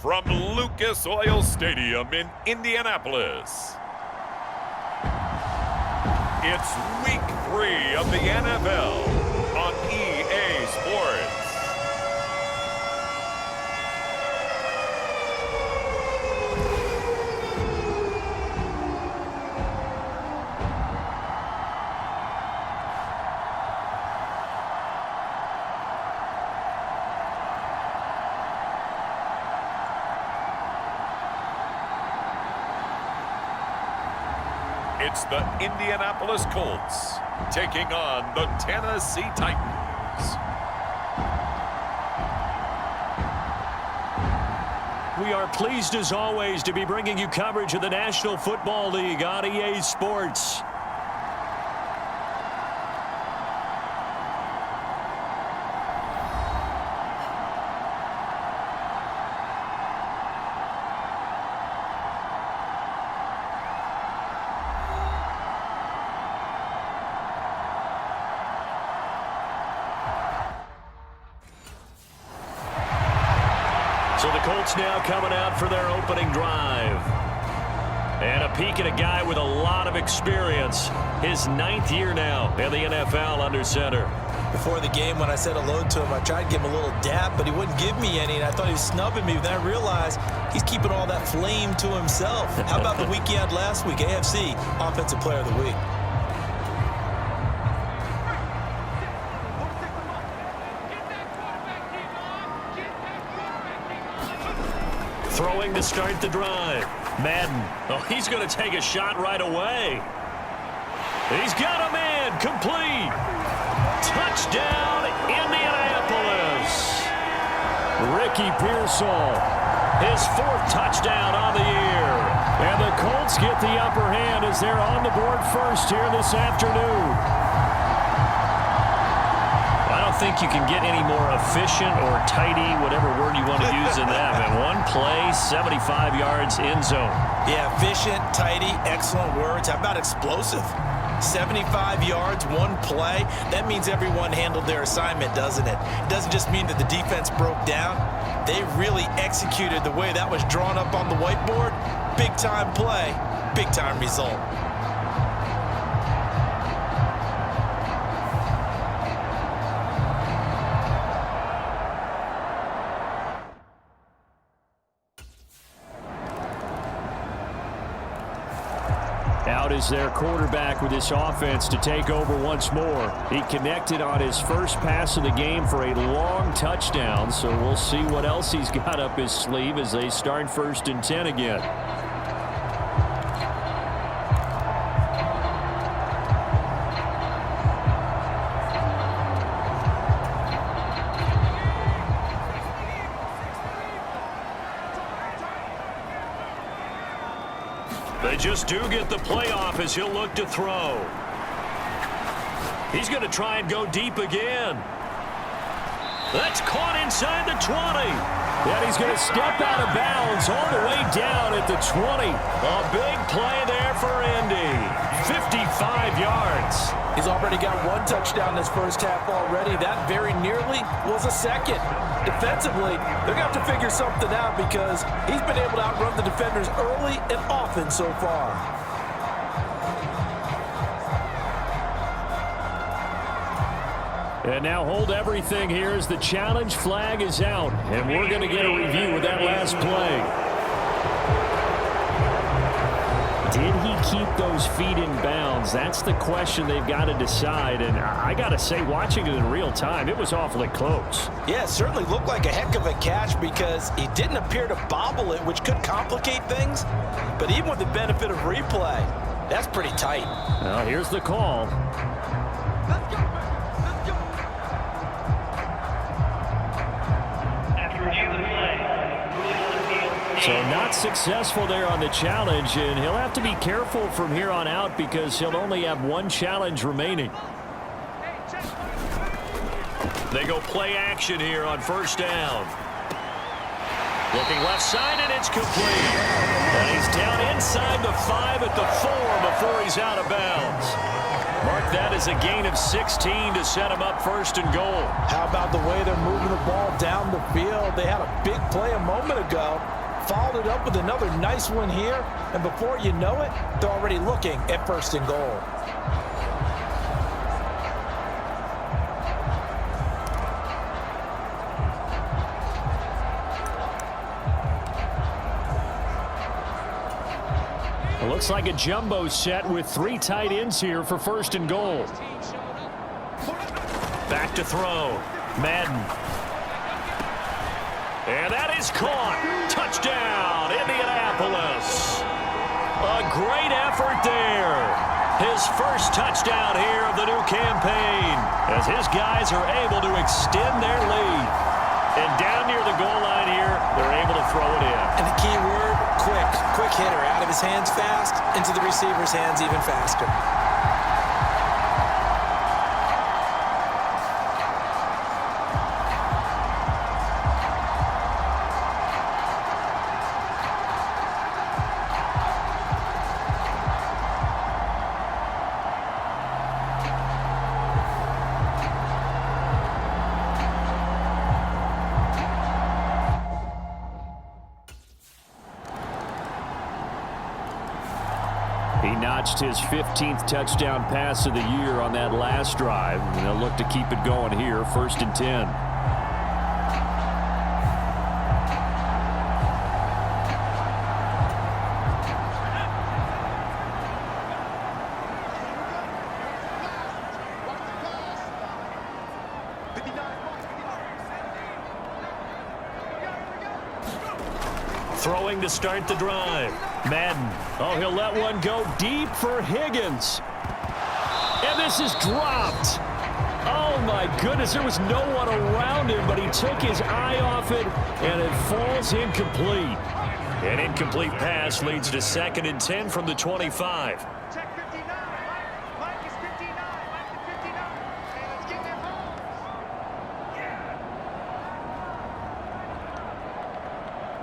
from Lucas Oil Stadium in Indianapolis. It's Week 3 of the NFL on EA Sports. It's the Indianapolis Colts taking on the Tennessee Titans. We are pleased as always to be bringing you coverage of the National Football League on EA Sports. So the Colts now coming out for their opening drive. And a peek at a guy with a lot of experience. His 9th year now in the NFL under center. Before the game, when I said hello to him, I tried to give him a little dap, but he wouldn't give me any, and I thought he was snubbing me. Then I realized he's keeping all that flame to himself. How about the week he had last week? AFC Offensive Player of the Week. Throwing to start the drive. Madden. Oh, he's going to take a shot right away. He's got a man. Complete. Touchdown, Indianapolis. Ricky Pearsall. His 4th touchdown on the year. And the Colts get the upper hand as they're on the board first here this afternoon. I don't think you can get any more efficient or tidy, whatever word you want to use in that. Man, one play, 75 yards in zone. Yeah, efficient, tidy, excellent words. How about explosive? 75 yards, one play. That means everyone handled their assignment, doesn't it? It doesn't just mean that the defense broke down. They really executed the way that was drawn up on the whiteboard. Big-time play, big-time result. Out is their quarterback with this offense to take over once more. He connected on his first pass of the game for a long touchdown, so we'll see what else he's got up his sleeve as they start 1st and 10 again. They just do get the playoff as he'll look to throw. He's going to try and go deep again. That's caught inside the 20. And he's going to step out of bounds all the way down at the 20. A big play there for Indy. 55 yards. He's already got 1 touchdown this first half already. That very nearly was a second. Defensively, they're going to have to figure something out because he's been able to outrun the defenders early and often so far. And now hold everything here as the challenge flag is out. And we're going to get a review of that last play. Did he keep those feet in bounds? That's the question they've got to decide. And I got to say, watching it in real time, it was awfully close. Yeah, it certainly looked like a heck of a catch because he didn't appear to bobble it, which could complicate things. But even with the benefit of replay, that's pretty tight. Well, here's the call. So not successful there on the challenge, and he'll have to be careful from here on out because he'll only have 1 challenge remaining. They go play action here on 1st down. Looking left side, and it's complete. And he's down inside the 5 at the 4 before he's out of bounds. Mark that as a gain of 16 to set him up 1st and goal. How about the way they're moving the ball down the the field. They had a big play a moment ago, followed it up with another nice one here, and before you know it, they're already looking at 1st and goal. It looks like a jumbo set with 3 tight ends here for 1st and goal. Back to throw. Madden. And that is caught. Touchdown, Indianapolis. A great effort there. His first touchdown here of the new campaign as his guys are able to extend their lead. And down near the goal line here, they're able to throw it in. And the key word, quick. Quick hitter. Out of his hands fast, into the receiver's hands even faster. He notched his 15th touchdown pass of the year on that last drive, and they'll look to keep it going here, 1st and 10. Throwing to start the drive. Madden. Oh, he'll let one go deep for Higgins. And this is dropped. Oh, my goodness. There was no one around him, but he took his eye off it, and it falls incomplete. An incomplete pass leads to 2nd and 10 from the 25. Check 59. Mike is 59. Mike is 59. Hey, let's get their balls. Yeah.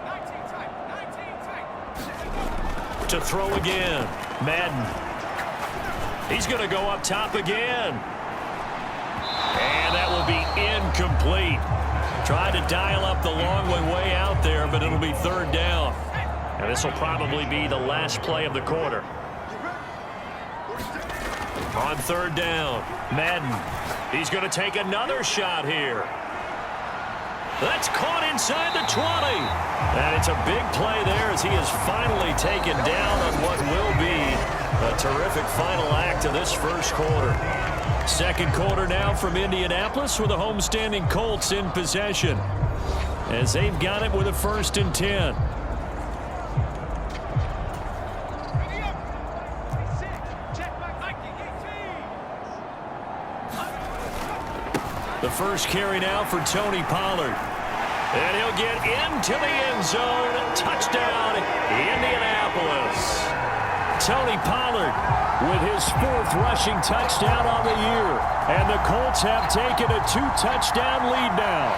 19 tight. 19 tight. To throw again. Madden. He's going to go up top again. And that will be incomplete. Tried to dial up the long way out there, but it'll be 3rd down. And this will probably be the last play of the quarter. On 3rd down, Madden. He's going to take another shot here. That's caught inside the 20. And it's a big play there as he is finally taken down on what will be a terrific final act of this 1st quarter. 2nd quarter now from Indianapolis with the homestanding Colts in possession as they've got it with a 1st and 10. The first carry now for Tony Pollard. And he'll get into the end zone. Touchdown, Indianapolis. Tony Pollard with his 4th rushing touchdown on the year. And the Colts have taken a 2-touchdown lead now.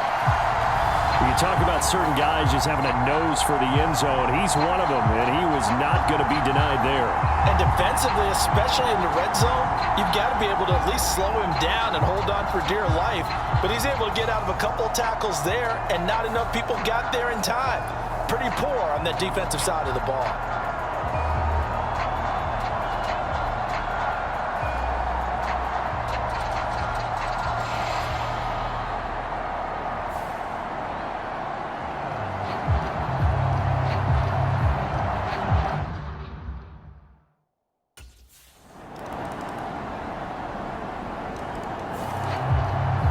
You talk about certain guys just having a nose for the end zone. He's one of them, and he was not going to be denied there. And defensively, especially in the red zone, you've got to be able to at least slow him down and hold on for dear life. But he's able to get out of a couple tackles there, and not enough people got there in time. Pretty poor on that defensive side of the ball.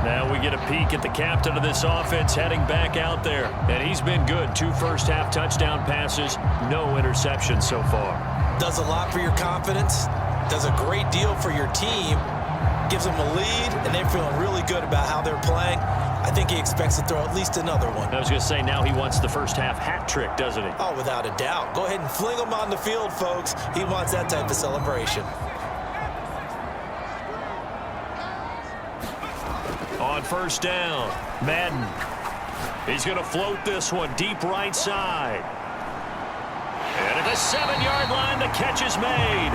Now we get a peek at the captain of this offense heading back out there. And he's been good. 2 first-half touchdown passes, no interceptions so far. Does a lot for your confidence. Does a great deal for your team. Gives them a lead, and they're feeling really good about how they're playing. I think he expects to throw at least another one. I was going to say, now he wants the first-half hat trick, doesn't he? Oh, without a doubt. Go ahead and fling him on the field, folks. He wants that type of celebration. On 1st down, Madden. He's going to float this one deep right side. And at the 7-yard line, the catch is made.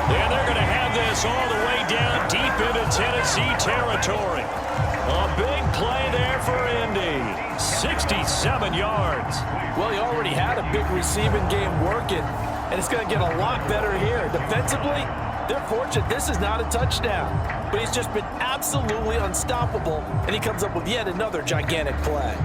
And they're going to have this all the way down deep into Tennessee territory. A big play there for Indy. 6 7 yards. Well, he already had a big receiving game working, and it's going to get a lot better here. Defensively, they're fortunate this is not a touchdown, but he's just been absolutely unstoppable, and he comes up with yet another gigantic play.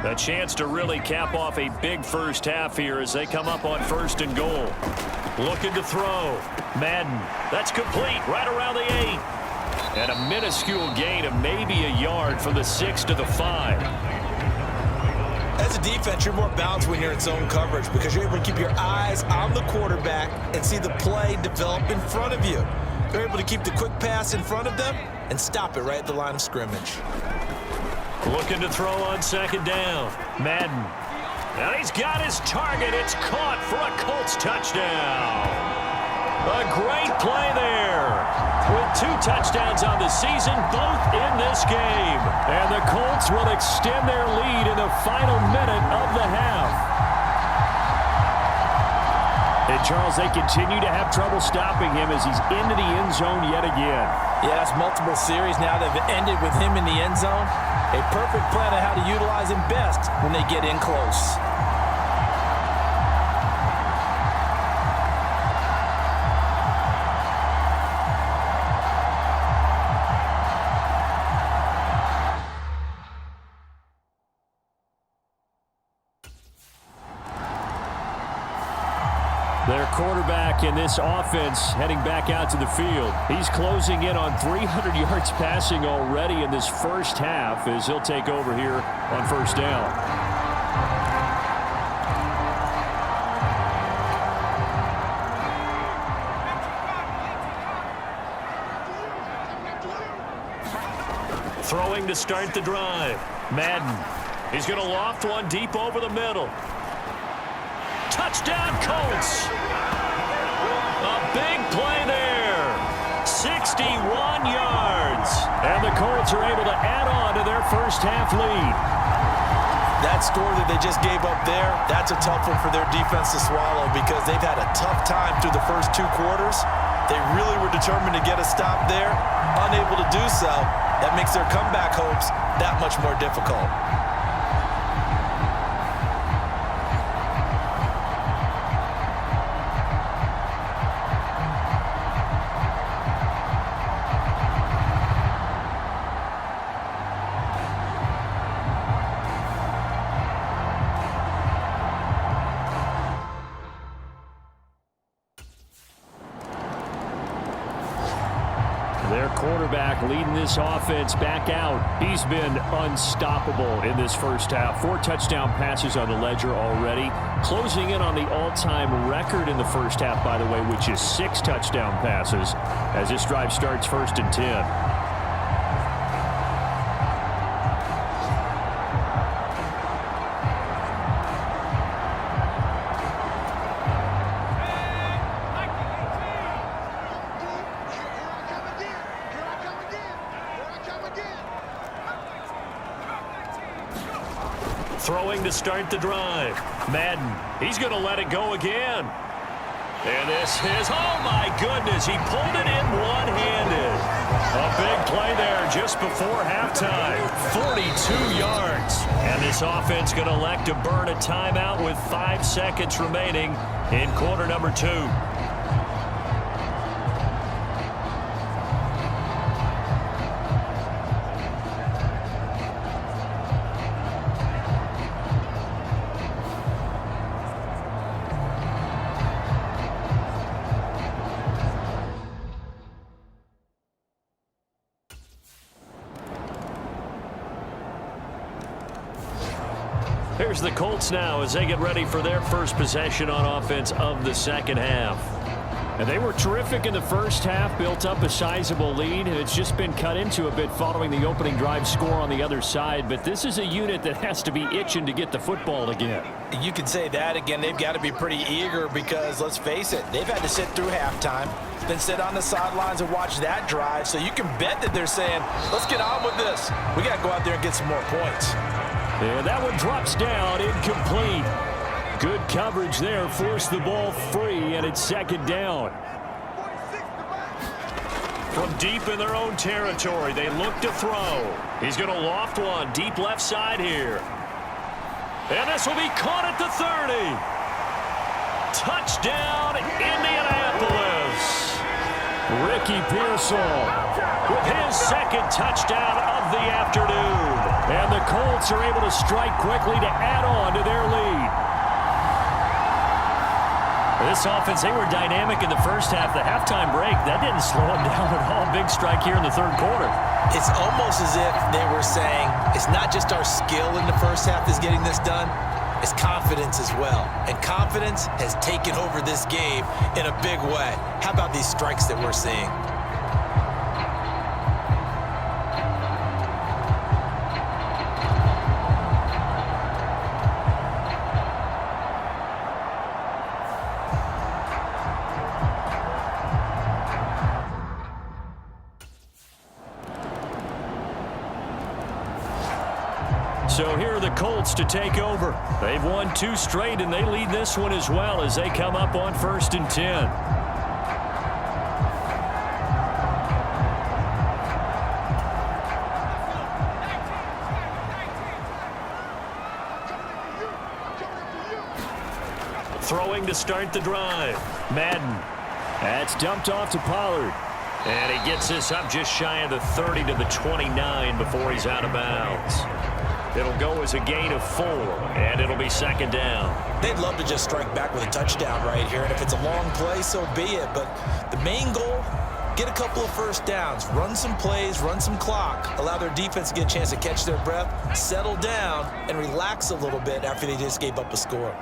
A chance to really cap off a big first half here as they come up on 1st and goal. Looking to throw. Madden. That's complete right around the 8. And a minuscule gain of maybe a yard from the 6 to the 5. As a defense, you're more balanced when you're in zone coverage because you're able to keep your eyes on the quarterback and see the play develop in front of you. They're able to keep the quick pass in front of them and stop it right at the line of scrimmage. Looking to throw on 2nd down. Madden. And he's got his target. It's caught for a Colts touchdown. A great play there. With 2 touchdowns on the season, both in this game. And the Colts will extend their lead in the final minute of the half. And Charles, they continue to have trouble stopping him as he's into the end zone yet again. Yes, multiple series now that have ended with him in the end zone. A perfect plan on how to utilize him best when they get in close. Their quarterback in this offense heading back out to the field. He's closing in on 300 yards passing already in this first half as he'll take over here on 1st down. Throwing to start the drive. Madden. He's going to loft one deep over the middle. Touchdown, Colts. A big play there. 61 yards. And the Colts are able to add on to their first half lead. That score that they just gave up there, that's a tough one for their defense to swallow because they've had a tough time through the first 2 quarters. They really were determined to get a stop there. Unable to do so, that makes their comeback hopes that much more difficult. Their quarterback leading this offense back out. He's been unstoppable in this first half. 4 touchdown passes on the ledger already. Closing in on the all-time record in the first half, by the way, which is 6 touchdown passes as this drive starts 1st and 10. Throwing to start the drive. Madden. He's going to let it go again. And this is, oh my goodness, he pulled it in one-handed. A big play there just before halftime. 42 yards. And this offense going to elect to burn a timeout with 5 seconds remaining in quarter number 2. Here's the Colts now as they get ready for their first possession on offense of the second half. And they were terrific in the first half, built up a sizable lead, and it's just been cut into a bit following the opening drive score on the other side. But this is a unit that has to be itching to get the football again. You can say that again. They've got to be pretty eager because, let's face it, they've had to sit through halftime, then sit on the sidelines and watch that drive. So you can bet that they're saying, let's get on with this. We got to go out there and get some more points. And that one drops down, incomplete. Good coverage there, forced the ball free, and it's second down. From deep in their own territory, they look to throw. He's going to loft one deep left side here. And this will be caught at the 30. Touchdown, Indianapolis. Ricky Pearsall with his second touchdown of the afternoon. And the Colts are able to strike quickly to add on to their lead. This offense, they were dynamic in the first half. The halftime break, that didn't slow them down at all. Big strike here in the third quarter. It's almost as if they were saying, it's not just our skill in the first half that's getting this done, it's confidence as well. And confidence has taken over this game in a big way. How about these strikes that we're seeing? So here are the Colts to take over. They've won 2 straight, and they lead this one as well as they come up on 1st and 10. Throwing to start the drive. Madden. That's dumped off to Pollard. And he gets this up just shy of the 30 to the 29 before he's out of bounds. It'll go as a gain of 4, and it'll be 2nd down. They'd love to just strike back with a touchdown right here, and if it's a long play, so be it. But the main goal, get a couple of first downs, run some plays, run some clock, allow their defense to get a chance to catch their breath, settle down, and relax a little bit after they just gave up a score.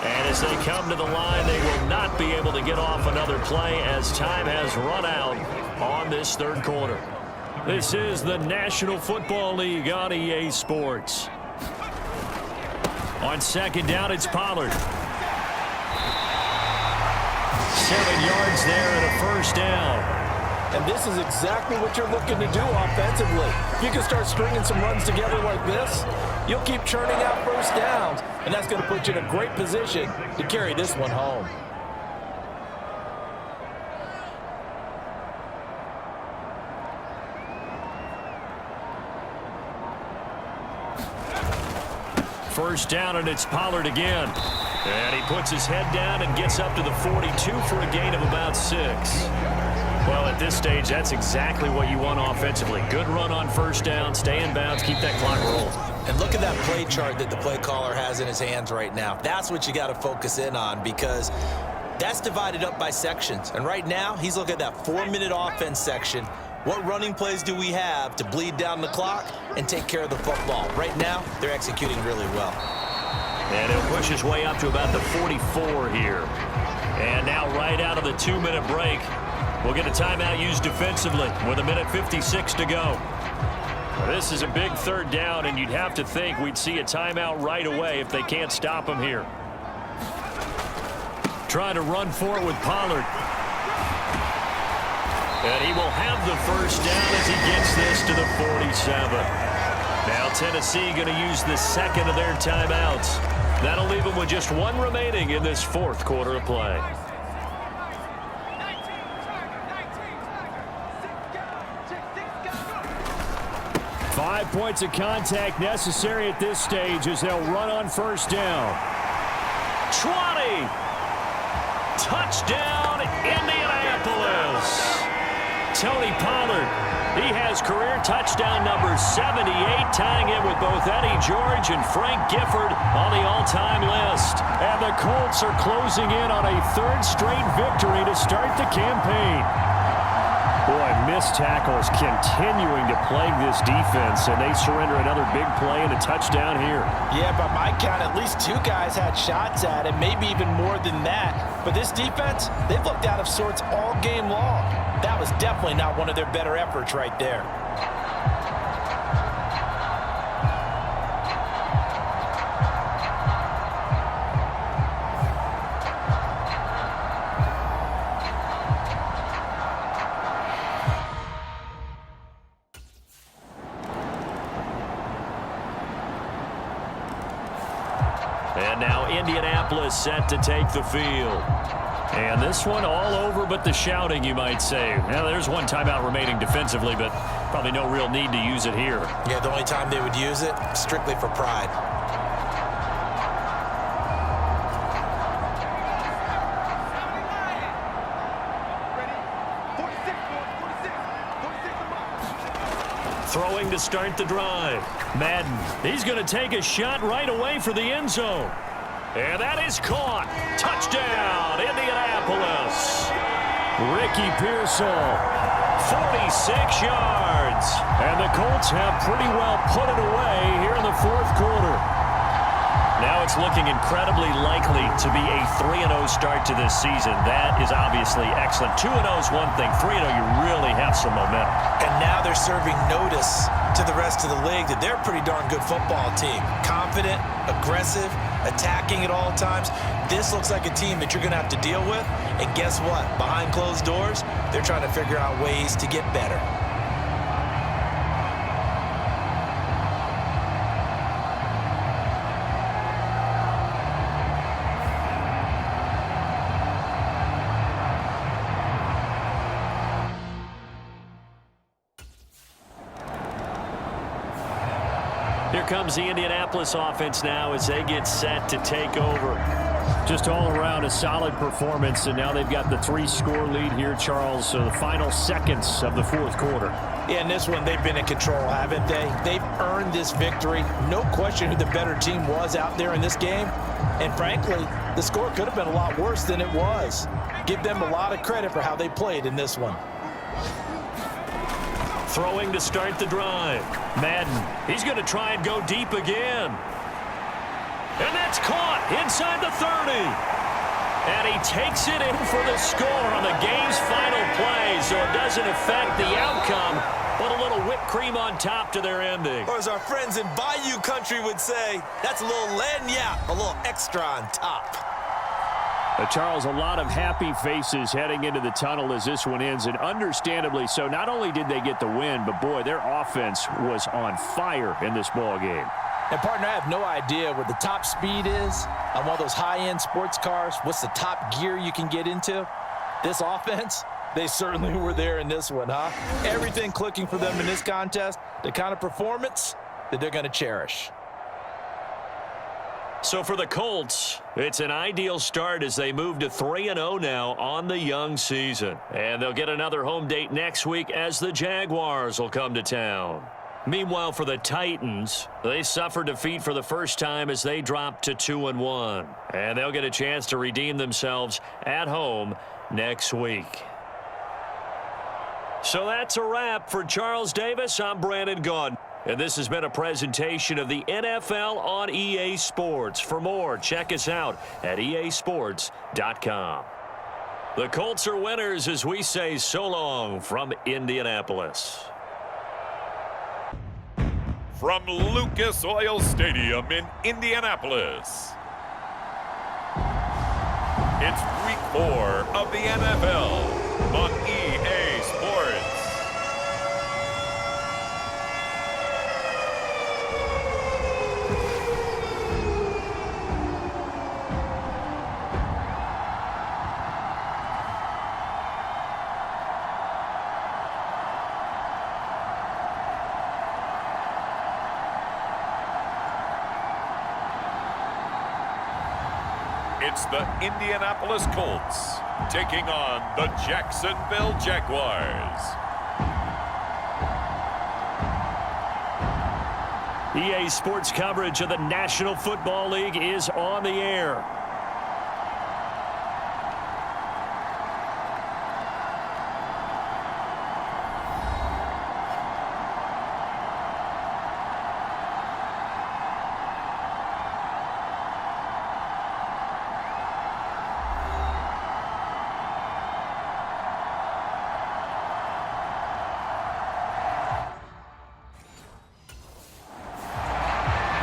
And as they come to the line, they will not be able to get off another play as time has run out on this third quarter. This is the National Football League on EA Sports. On 2nd down, it's Pollard. 7 yards there and a 1st down. And this is exactly what you're looking to do offensively. If you can start stringing some runs together like this, you'll keep churning out first downs, and that's going to put you in a great position to carry this one home. First down, and it's Pollard again. And he puts his head down and gets up to the 42 for a gain of about 6. Well, at this stage, that's exactly what you want offensively. Good run on first down, stay in bounds, keep that clock rolling. And look at that play chart that the play caller has in his hands right now. That's what you got to focus in on, because that's divided up by sections. And right now, he's looking at that 4-minute offense section. What running plays do we have to bleed down the clock and take care of the football? Right now, they're executing really well. And he'll push his way up to about the 44 here. And now right out of the 2-minute break, we'll get a timeout used defensively with 1:56 to go. This is a big 3rd down, and you'd have to think we'd see a timeout right away if they can't stop him here. Trying to run for it with Pollard. And he will have the 1st down as he gets this to the 47. Now Tennessee going to use the 2nd of their timeouts. That'll leave them with just 1 remaining in this 4th quarter of play. 5 points of contact necessary at this stage as they'll run on 1st down. 20! Touchdown, Indianapolis! Tony Pollard, he has career touchdown number 78, tying it with both Eddie George and Frank Gifford on the all-time list. And the Colts are closing in on a 3rd straight victory to start the campaign. Boy, missed tackles continuing to plague this defense, and they surrender another big play and a touchdown here. Yeah, by my count, at least 2 guys had shots at it, maybe even more than that. But this defense, they've looked out of sorts all game long. That was definitely not one of their better efforts right there. And now Indianapolis set to take the field. And this one all over but the shouting, you might say. Now, there's one timeout remaining defensively, but probably no real need to use it here. Yeah, the only time they would use it, strictly for pride. Throwing to start the drive. Madden, he's going to take a shot right away for the end zone. And that is caught. Touchdown, Indianapolis. Ricky Pearsall, 46 yards. And the Colts have pretty well put it away here in the fourth quarter. Now it's looking incredibly likely to be a 3-0 start to this season. That is obviously excellent. 2-0 is one thing. 3-0, you really have some momentum. And now they're serving notice to the rest of the league that they're a pretty darn good football team. Confident, aggressive, attacking at all times. This looks like a team that you're going to have to deal with. And guess what? Behind closed doors, they're trying to figure out ways to get better. Here comes the Indianapolis offense now as they get set to take over. Just all around a solid performance, and now they've got the 3-score lead here, Charles, so the final seconds of the fourth quarter. Yeah, in this one, they've been in control, haven't they? They've earned this victory. No question who the better team was out there in this game. And frankly, the score could have been a lot worse than it was. Give them a lot of credit for how they played in this one. Throwing to start the drive. Madden, he's going to try and go deep again. And that's caught inside the 30. And he takes it in for the score on the game's final play, so it doesn't affect the outcome, but a little whipped cream on top to their ending. Or as our friends in Bayou Country would say, that's a little lagniappe, a little extra on top. Charles, a lot of happy faces heading into the tunnel as this one ends, and understandably so. Not only did they get the win, but boy, their offense was on fire in this ball game. And, partner, I have no idea what the top speed is on one of those high-end sports cars. What's the top gear you can get into? This offense, they certainly were there in this one, huh? Everything clicking for them in this contest, the kind of performance that they're going to cherish. So for the Colts, it's an ideal start as they move to 3-0 now on the young season. And they'll get another home date next week as the Jaguars will come to town. Meanwhile, for the Titans, they suffered defeat for the first time as they dropped to 2-1. And they'll get a chance to redeem themselves at home next week. So that's a wrap. For Charles Davis, I'm Brandon Gaudin. And this has been a presentation of the NFL on EA Sports. For more, check us out at easports.com. The Colts are winners as we say so long from Indianapolis. From Lucas Oil Stadium in Indianapolis, it's Week 4 of the NFL on EA Sports. It's the Indianapolis Colts taking on the Jacksonville Jaguars. EA Sports coverage of the National Football League is on the air.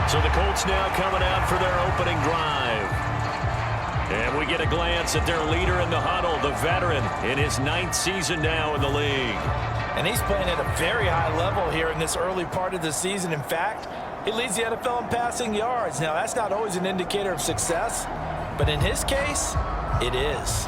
So the Colts now coming out for their opening drive. And we get a glance at their leader in the huddle, the veteran in his 9th season now in the league. And he's playing at a very high level here in this early part of the season. In fact, He leads the NFL in passing yards. Now, that's not always an indicator of success, but in his case, it is.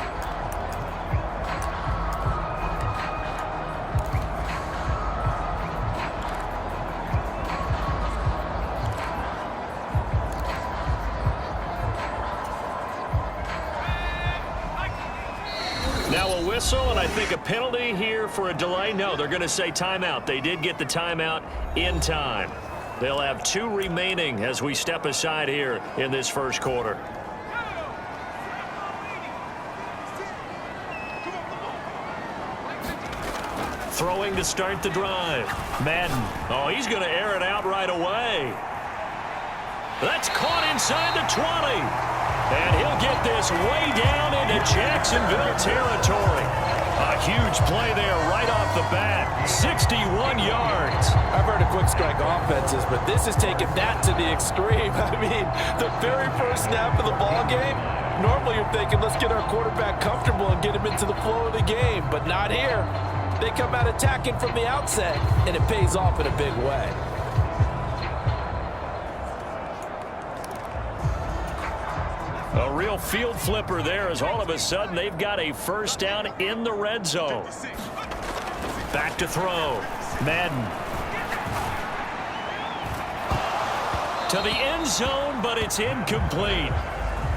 Now a whistle, and I think a penalty here for a delay. No, they're going to say timeout. They did get the timeout in time. They'll have 2 remaining as we step aside here in this first quarter. Throwing to start the drive. Madden. Oh, he's going to air it out right away. That's caught inside the 20. And he'll get this way down into Jacksonville territory. A huge play there right off the bat. 61 yards. I've heard of quick strike offenses, but this is taking that to the extreme. I mean, the very first snap of the ball game, normally you're thinking, let's get our quarterback comfortable and get him into the flow of the game. But not here. They come out attacking from the outset, and it pays off in a big way. A real field flipper there as all of a sudden they've got a first down in the red zone. Back to throw. Madden. To the end zone, but it's incomplete.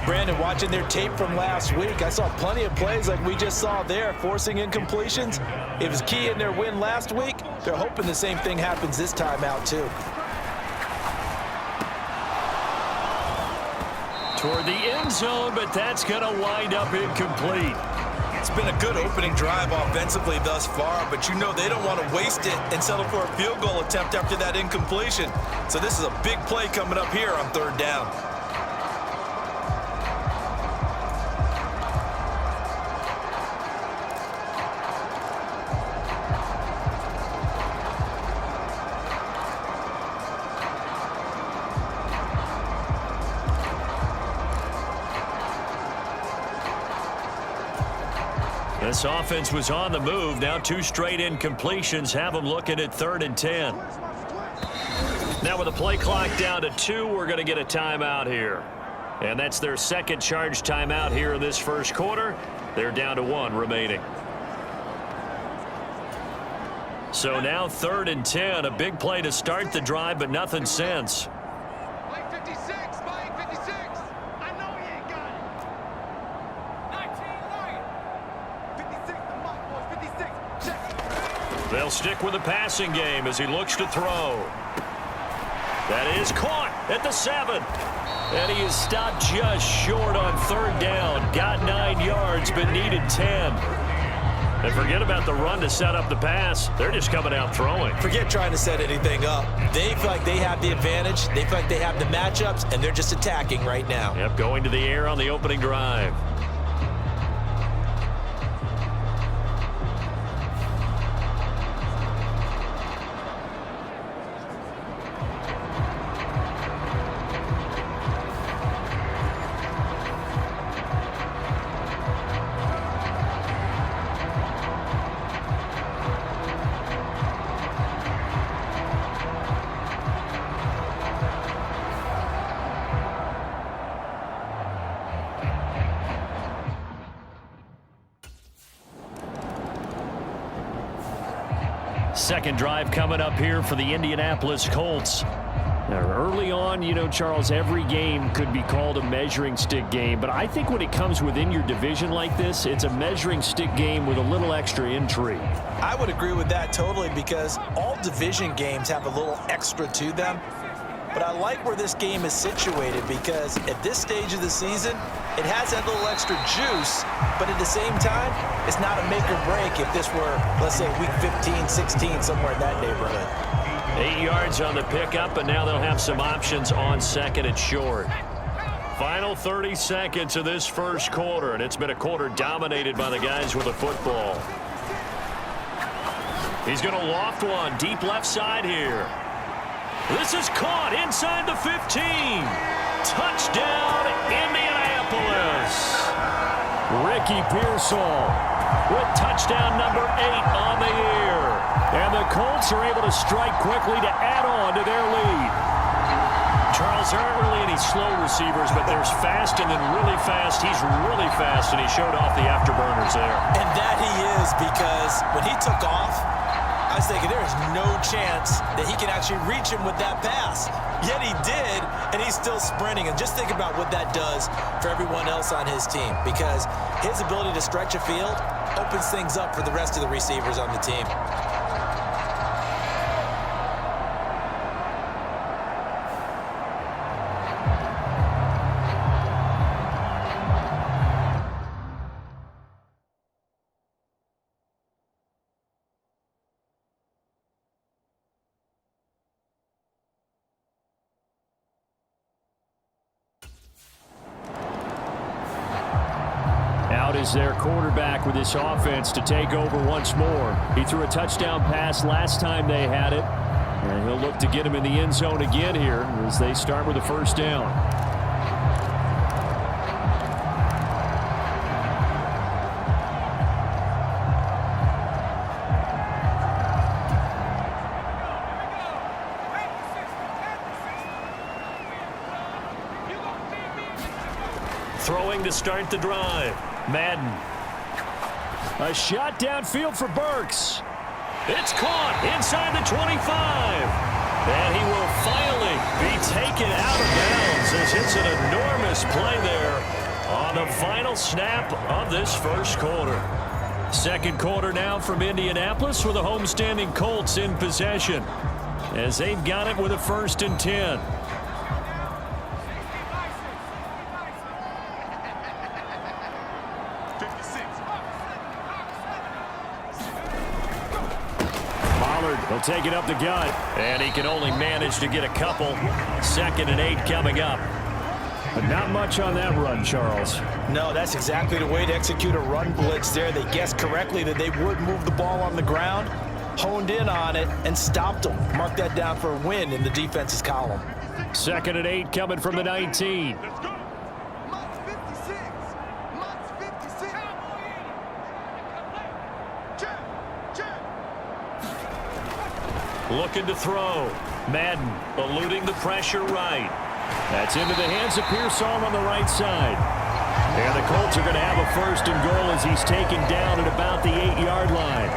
Brandon, watching their tape from last week, I saw plenty of plays like we just saw there, forcing incompletions. It was key in their win last week. They're hoping the same thing happens this time out, too. Toward the end zone, but that's going to wind up incomplete. It's been a good opening drive offensively thus far, but you know they don't want to waste it and settle for a field goal attempt after that incompletion. So this is a big play coming up here on 3rd down. This offense was on the move. Now 2 straight incompletions have them looking at 3rd and 10. Now with the play clock down to 2, we're going to get a timeout here. And that's their second charge timeout here in this first quarter. They're down to 1 remaining. So now 3rd and 10. A big play to start the drive, but nothing since. They'll stick with the passing game as he looks to throw. That is caught at the 7. And he is stopped just short on 3rd down. Got 9 yards, but needed 10. And forget about the run to set up the pass. They're just coming out throwing. Forget trying to set anything up. They feel like they have the advantage. They feel like they have the matchups, and they're just attacking right now. Yep, going to the air on the opening drive. Second drive coming up here for the Indianapolis Colts. Now, early on, you know, Charles, every game could be called a measuring stick game. But I think when it comes within your division like this, it's a measuring stick game with a little extra intrigue. I would agree with that totally because all division games have a little extra to them. But I like where this game is situated because at this stage of the season, it has that little extra juice, but at the same time, it's not a make or break if this were, let's say, week 15, 16, somewhere in that neighborhood. 8 yards on the pickup, and now they'll have some options on 2nd and short. Final 30 seconds of this first quarter, and it's been a quarter dominated by the guys with the football. He's going to loft one deep left side here. This is caught inside the 15. Touchdown, Indianapolis. Ricky Pearsall with touchdown number 8 on the year. And the Colts are able to strike quickly to add on to their lead. Charles, there aren't really any slow receivers, but there's fast and then really fast. He's really fast, and he showed off the afterburners there. And that he is, because when he took off, I was thinking there is no chance that he can actually reach him with that pass. Yet he did, and he's still sprinting. And just think about what that does for everyone else on his team, because his ability to stretch a field opens things up for the rest of the receivers on the team. Out is their quarterback with this offense to take over once more. He threw a touchdown pass last time they had it. And he'll look to get him in the end zone again here as they start with a first down. Throwing to start the drive. Madden. A shot downfield for Burks. It's caught inside the 25. And he will finally be taken out of bounds as it's an enormous play there on the final snap of this first quarter. Second quarter now from Indianapolis with the homestanding Colts in possession as they've got it with a 1st and 10. He'll take it up the gut, and he can only manage to get a couple. 2nd and 8 coming up. But not much on that run, Charles. No, that's exactly the way to execute a run blitz there. They guessed correctly that they would move the ball on the ground, honed in on it, and stopped them. Mark that down for a win in the defense's column. 2nd and 8 coming from the 19. Let's go. Must 56. Must 56. Check. Looking to throw. Madden eluding the pressure right. That's into the hands of Pearsall on the right side. And the Colts are going to have a 1st and goal as he's taken down at about the 8-yard line.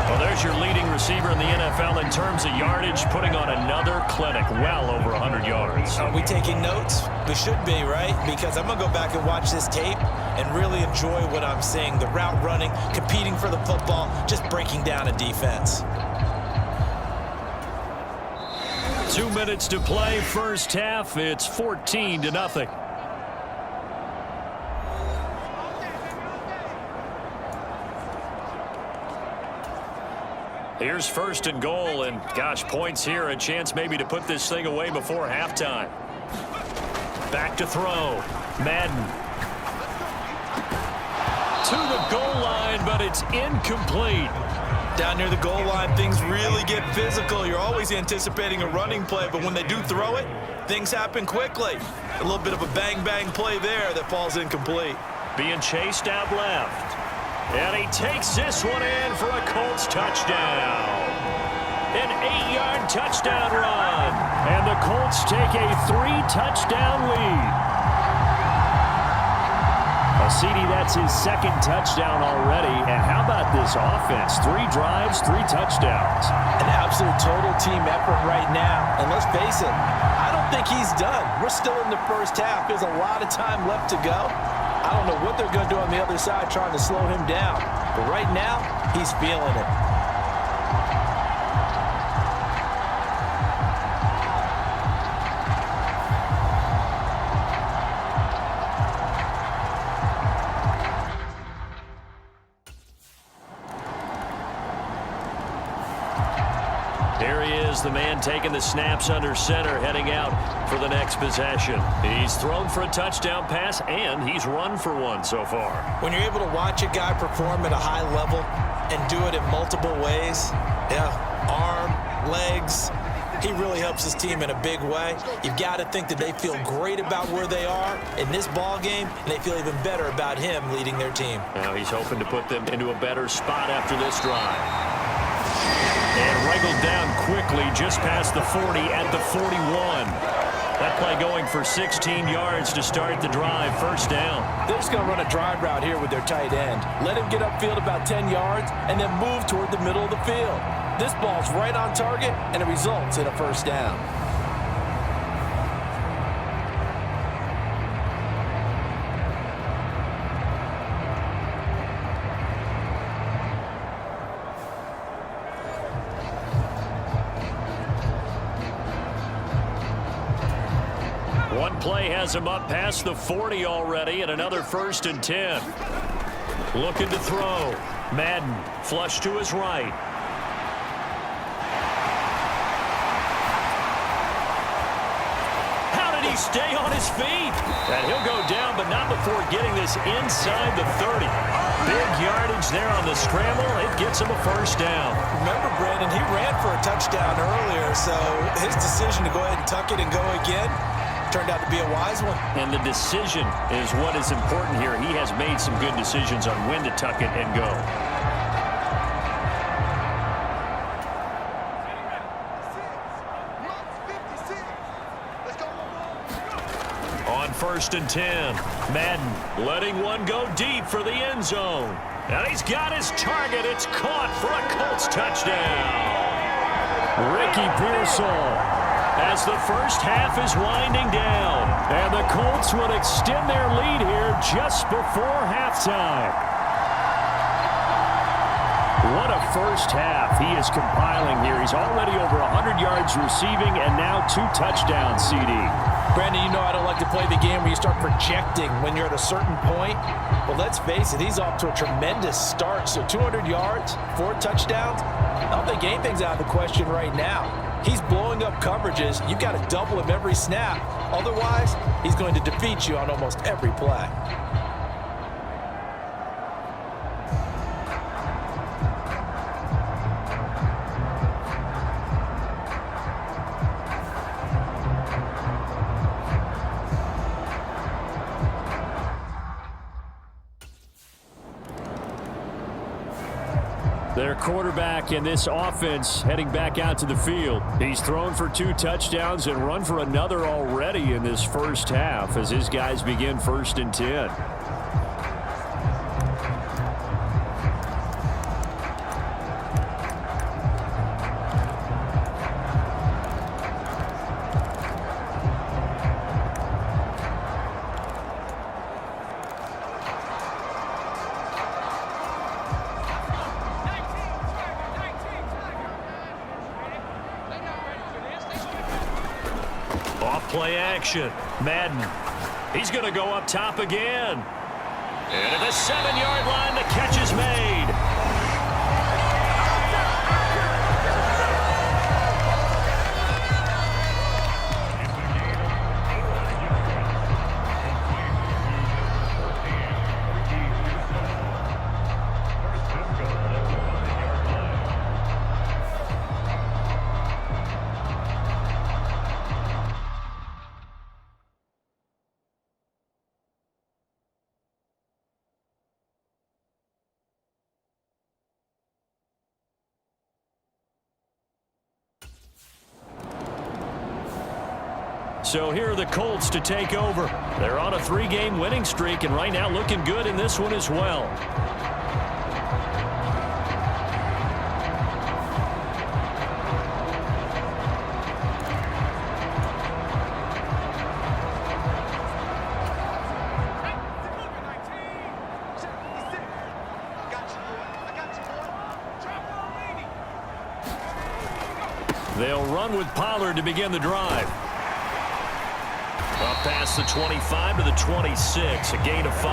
Well, there's your leading receiver in the NFL in terms of yardage, putting on another clinic, well over 100 yards. Are we taking notes? We should be, right? Because I'm going to go back and watch this tape and really enjoy what I'm seeing. The route running, competing for the football, just breaking down a defense. 2 minutes to play, first half. It's 14-0. Here's 1st and goal, and gosh, points here, a chance maybe to put this thing away before halftime. Back to throw. Madden. To the goal line, but it's incomplete. Down near the goal line, things really get physical. You're always anticipating a running play, but when they do throw it, things happen quickly. A little bit of a bang-bang play there that falls incomplete. Being chased out left. And he takes this one in for a Colts touchdown. An 8-yard touchdown run. And the Colts take a 3-touchdown lead. CD, that's his 2nd touchdown already. And how about this offense? 3 drives, 3 touchdowns. An absolute total team effort right now. And let's face it, I don't think he's done. We're still in the first half. There's a lot of time left to go. I don't know what they're going to do on the other side trying to slow him down. But right now, he's feeling it. Here he is, the man taking the snaps under center, heading out for the next possession. He's thrown for a touchdown pass, and he's run for one so far. When you're able to watch a guy perform at a high level and do it in multiple ways, arm, legs, he really helps his team in a big way. You've got to think that they feel great about where they are in this ball game, and they feel even better about him leading their team. Now he's hoping to put them into a better spot after this drive. And wriggled down quickly just past the 40 at the 41. That play going for 16 yards to start the drive. First down. They're just going to run a drive route here with their tight end. Let him get upfield about 10 yards and then move toward the middle of the field. This ball's right on target, and it results in a first down. One play has him up past the 40 already, and another 1st and 10. Looking to throw. Madden flush to his right. How did he stay on his feet? And he'll go down, but not before getting this inside the 30. Big yardage there on the scramble. It gets him a first down. Remember, Brandon, he ran for a touchdown earlier, so his decision to go ahead and tuck it and go again turned out to be a wise one. And the decision is what is important here. He has made some good decisions on when to tuck it and go. On 1st and 10, Madden letting one go deep for the end zone. And he's got his target. It's caught for a Colts touchdown. Ricky Pearsall, as the first half is winding down. And the Colts would extend their lead here just before halftime. What a first half he is compiling here. He's already over 100 yards receiving and now 2 touchdowns, CD. Brandon, you know I don't like to play the game where you start projecting when you're at a certain point. Well, let's face it, he's off to a tremendous start. So 200 yards, 4 touchdowns. I don't think anything's out of the question right now. He's blowing up coverages. You've got to double him every snap. Otherwise, he's going to defeat you on almost every play. Their quarterback in this offense heading back out to the field. He's thrown for 2 touchdowns and run for another already in this first half as his guys begin 1st and 10. Play action. Madden. He's going to go up top again. And at the 7-yard line, the catch is made. So here are the Colts to take over. They're on a 3-game winning streak and right now looking good in this one as well. They'll run with Pollard to begin the drive. Up past the 25 to the 26, a gain of 5.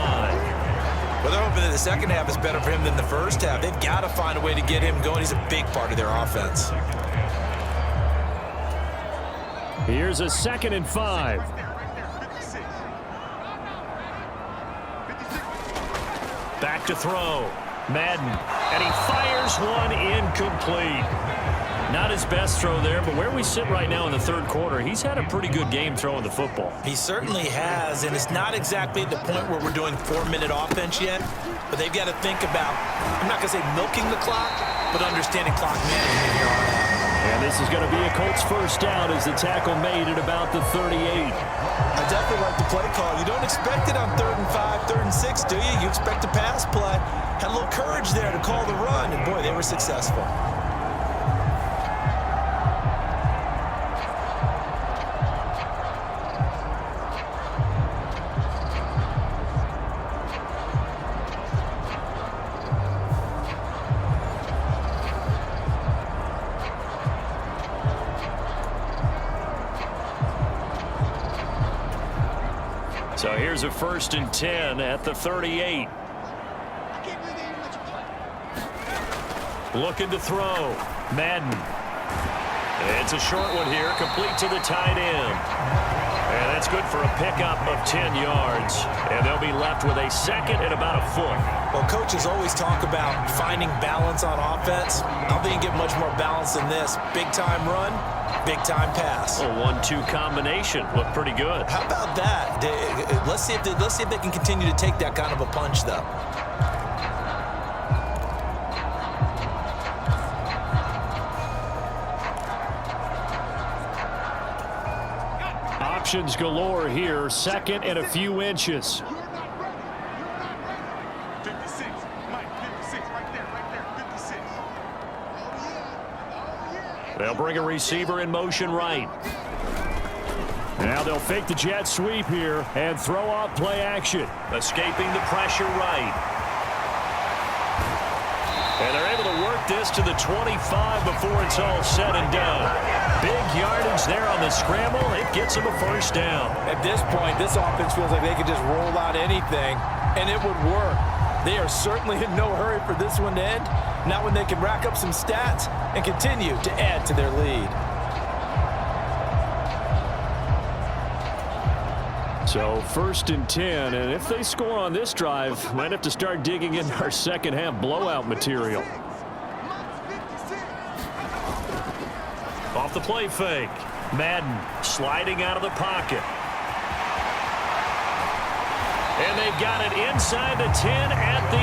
Well, they're hoping that the second half is better for him than the first half. They've got to find a way to get him going. He's a big part of their offense. Here's a 2nd and 5. Back to throw. Madden. And he fires one incomplete. Not his best throw there, but where we sit right now in the 3rd quarter, he's had a pretty good game throwing the football. He certainly has, and it's not exactly at the point where we're doing 4-minute offense yet, but they've got to think about, I'm not going to say milking the clock, but understanding clock management here on out. And this is going to be a Colts first down as the tackle made at about the 38. I definitely like the play call. You don't expect it on 3rd and 5, 3rd and 6, do you? You expect a pass play. Had a little courage there to call the run, and boy, they were successful. So here's a 1st and 10 at the 38. Looking to throw. Madden. It's a short one here, complete to the tight end. And that's good for a pickup of 10 yards. And they'll be left with a 2nd and about a foot. Well, coaches always talk about finding balance on offense. I don't think you get much more balance than this. Big-time run, big-time pass. A 1-2 combination. Looked pretty good. How about that? Let's see if they can continue to take that kind of a punch, though. Options galore here. 2nd and a few inches. You're not ready. You're not ready. 56. Mike, 56. Right there. 56. Oh, yeah. They'll bring a receiver in motion right. Now they'll fake the jet sweep here and throw out play action. Escaping the pressure right. And they're able to work this to the 25 before it's all said and done. Big yardage there on the scramble. It gets them a first down. At this point, this offense feels like they could just roll out anything, and it would work. They are certainly in no hurry for this one to end, not when they can rack up some stats and continue to add to their lead. So 1st and 10, and if they score on this drive, might have to start digging in our second half blowout material. Off the play fake. Madden sliding out of the pocket. And they've got it inside the 10 at the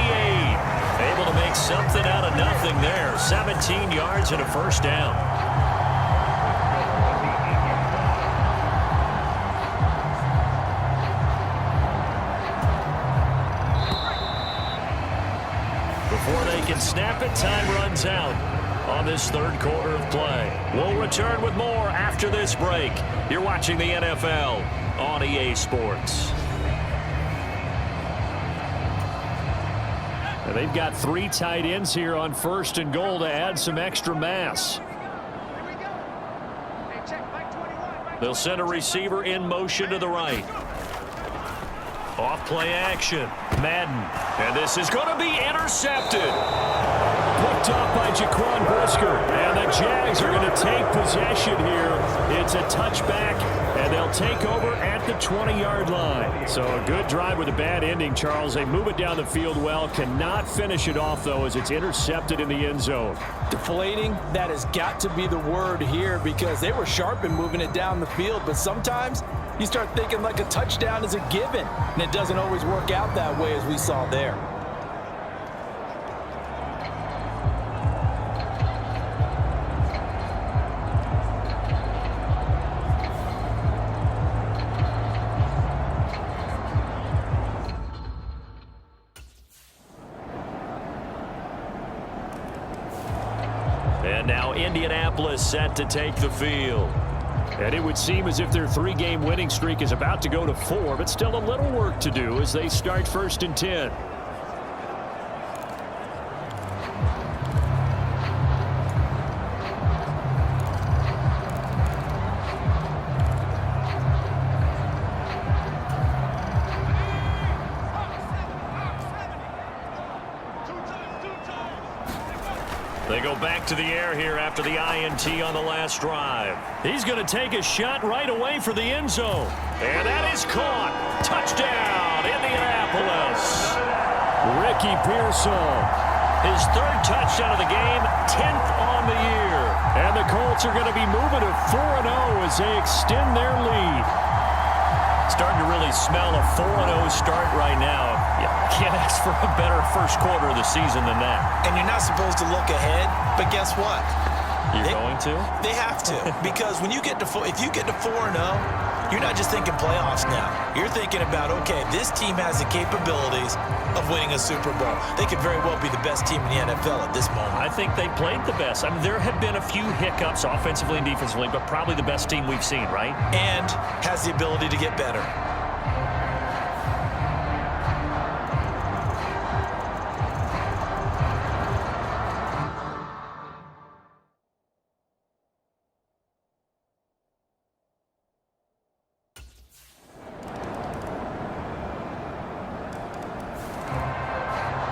8. Able to make something out of nothing there. 17 yards and a first down. Before they can snap it, time runs out on this 3rd quarter of play. We'll return with more after this break. You're watching the NFL on EA Sports. And they've got 3 tight ends here on 1st and goal to add some extra mass. Here we go. Hey, check Mike 21. They'll send a receiver in motion to the right. Off play action. Madden. And this is going to be intercepted. Picked off by Jaquan Brisker. And the Jags are going to take possession here. It's a touchback, and they'll take over at the 20-yard line. So a good drive with a bad ending, Charles. They move it down the field well. Cannot finish it off, though, as it's intercepted in the end zone. Deflating, that has got to be the word here because they were sharp in moving it down the field, but sometimes you start thinking like a touchdown is a given, and it doesn't always work out that way as we saw there. And now Indianapolis set to take the field. And it would seem as if their 3-game winning streak is about to go to 4, but still a little work to do as they start 1st and 10. They go back to the air here after the INT on the last drive. He's going to take a shot right away for the end zone. And that is caught. Touchdown, Indianapolis. Ricky Pearsall. His 3rd touchdown of the game, 10th on the year. And the Colts are going to be moving to 4-0 as they extend their lead. Starting to really smell a 4-0 start right now. Yeah, can't ask for a better first quarter of the season than that. And you're not supposed to look ahead, but guess what? You're going to? They have to, because when you get to if you get to 4-0, you're not just thinking playoffs now. You're thinking about, okay, this team has the capabilities of winning a Super Bowl. They could very well be the best team in the NFL at this moment. I think they played the best. I mean, there have been a few hiccups offensively and defensively, but probably the best team we've seen, right? And has the ability to get better.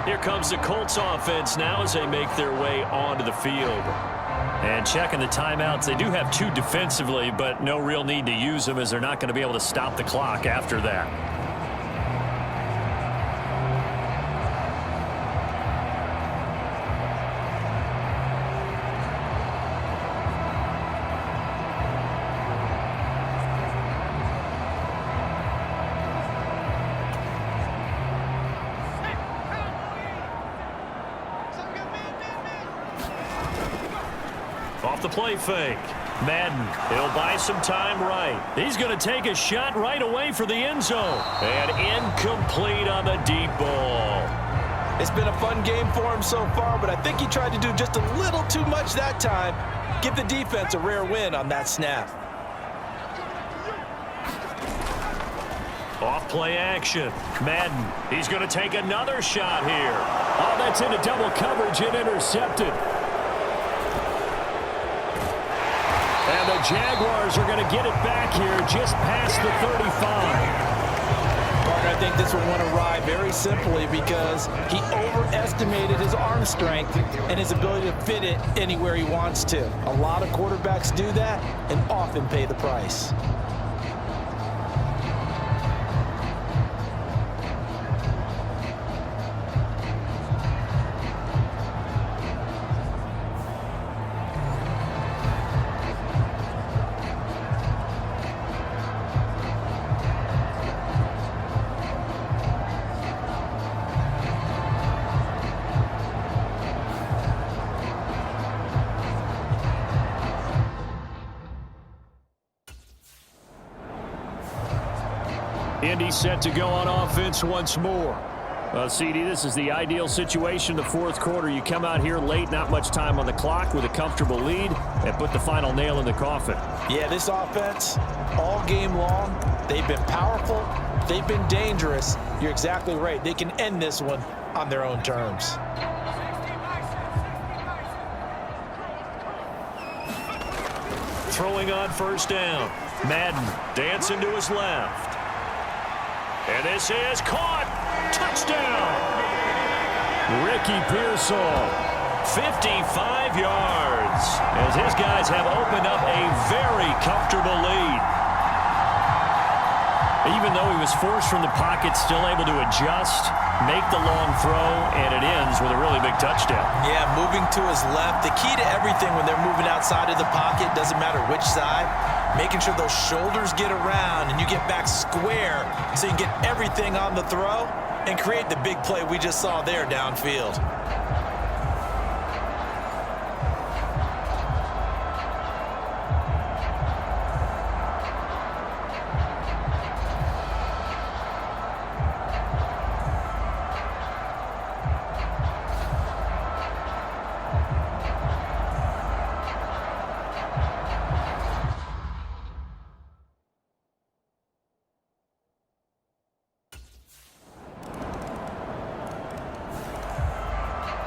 Here comes the Colts offense now as they make their way onto the field. And checking the timeouts, they do have 2 defensively, but no real need to use them as they're not going to be able to stop the clock after that. Off the play fake. Madden, he'll buy some time right. He's going to take a shot right away for the end zone. And incomplete on the deep ball. It's been a fun game for him so far, but I think he tried to do just a little too much that time. Give the defense a rare win on that snap. Off play action. Madden, he's going to take another shot here. Oh, that's into double coverage and intercepted. And the Jaguars are going to get it back here just past the 35. I think this will want to ride very simply because he overestimated his arm strength and his ability to fit it anywhere he wants to. A lot of quarterbacks do that and often pay the price. Indy set to go on offense once more. CD, this is the ideal situation. The fourth quarter, you come out here late, not much time on the clock with a comfortable lead, and put the final nail in the coffin. Yeah, this offense, all game long, they've been powerful, they've been dangerous. You're exactly right. They can end this one on their own terms. Throwing on first down. Madden dancing to his left. And this is caught. Touchdown. Ricky Pearsall, 55 yards, as his guys have opened up a very comfortable lead. Even though he was forced from the pocket, still able to adjust, make the long throw, and it ends with a really big touchdown. Yeah, moving to his left. The key to everything when they're moving outside of the pocket, doesn't matter which side, making sure those shoulders get around and you get back square so you can get everything on the throw and create the big play we just saw there downfield.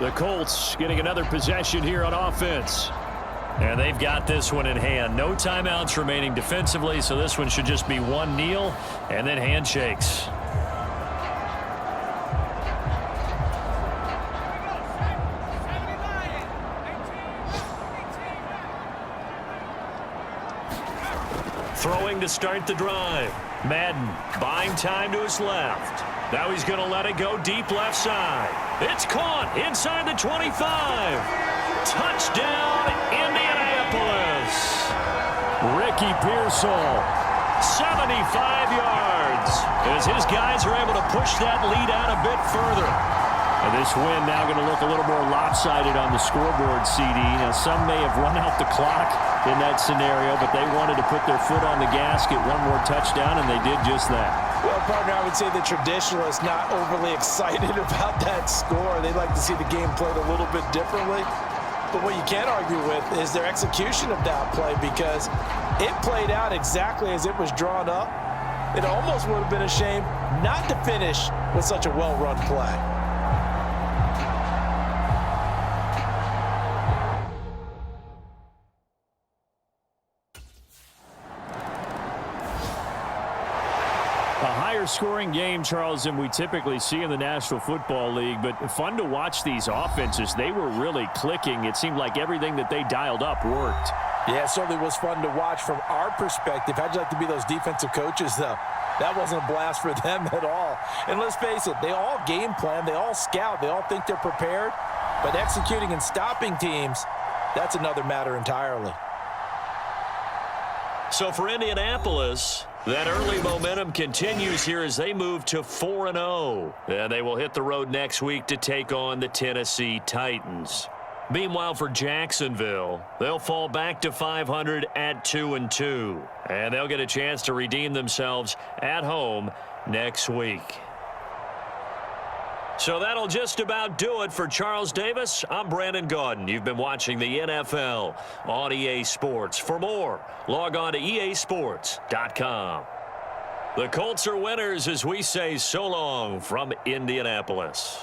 The Colts getting another possession here on offense. And they've got this one in hand. No timeouts remaining defensively, so this one should just be one kneel and then handshakes. Throwing to start the drive. Madden buying time to his left. Now he's going to let it go deep left side. It's caught inside the 25. Touchdown, Indianapolis. Ricky Pearsall, 75 yards, as his guys are able to push that lead out a bit further. And this win now going to look a little more lopsided on the scoreboard, CD. Now, some may have run out the clock in that scenario, but they wanted to put their foot on the gas, get one more touchdown, and they did just that. Well, partner, I would say the traditionalists not overly excited about that score. They'd like to see the game played a little bit differently. But what you can't argue with is their execution of that play, because it played out exactly as it was drawn up. It almost would have been a shame not to finish with such a well-run play. Scoring game, Charles, than we typically see in the National Football League, but fun to watch these offenses. They were really clicking. It seemed like everything that they dialed up worked. Yeah, it certainly was fun to watch from our perspective. How'd you like to be those defensive coaches, though? That wasn't a blast for them at all. And let's face it, they all game plan, they all scout, they all think they're prepared, but executing and stopping teams, that's another matter entirely. So for Indianapolis, that early momentum continues here as they move to 4-0. And they will hit the road next week to take on the Tennessee Titans. Meanwhile, for Jacksonville, they'll fall back to 500 at 2-2. And they'll get a chance to redeem themselves at home next week. So that'll just about do it for Charles Davis. I'm Brandon Gaudin. You've been watching the NFL on EA Sports. For more, log on to easports.com. The Colts are winners as we say so long from Indianapolis.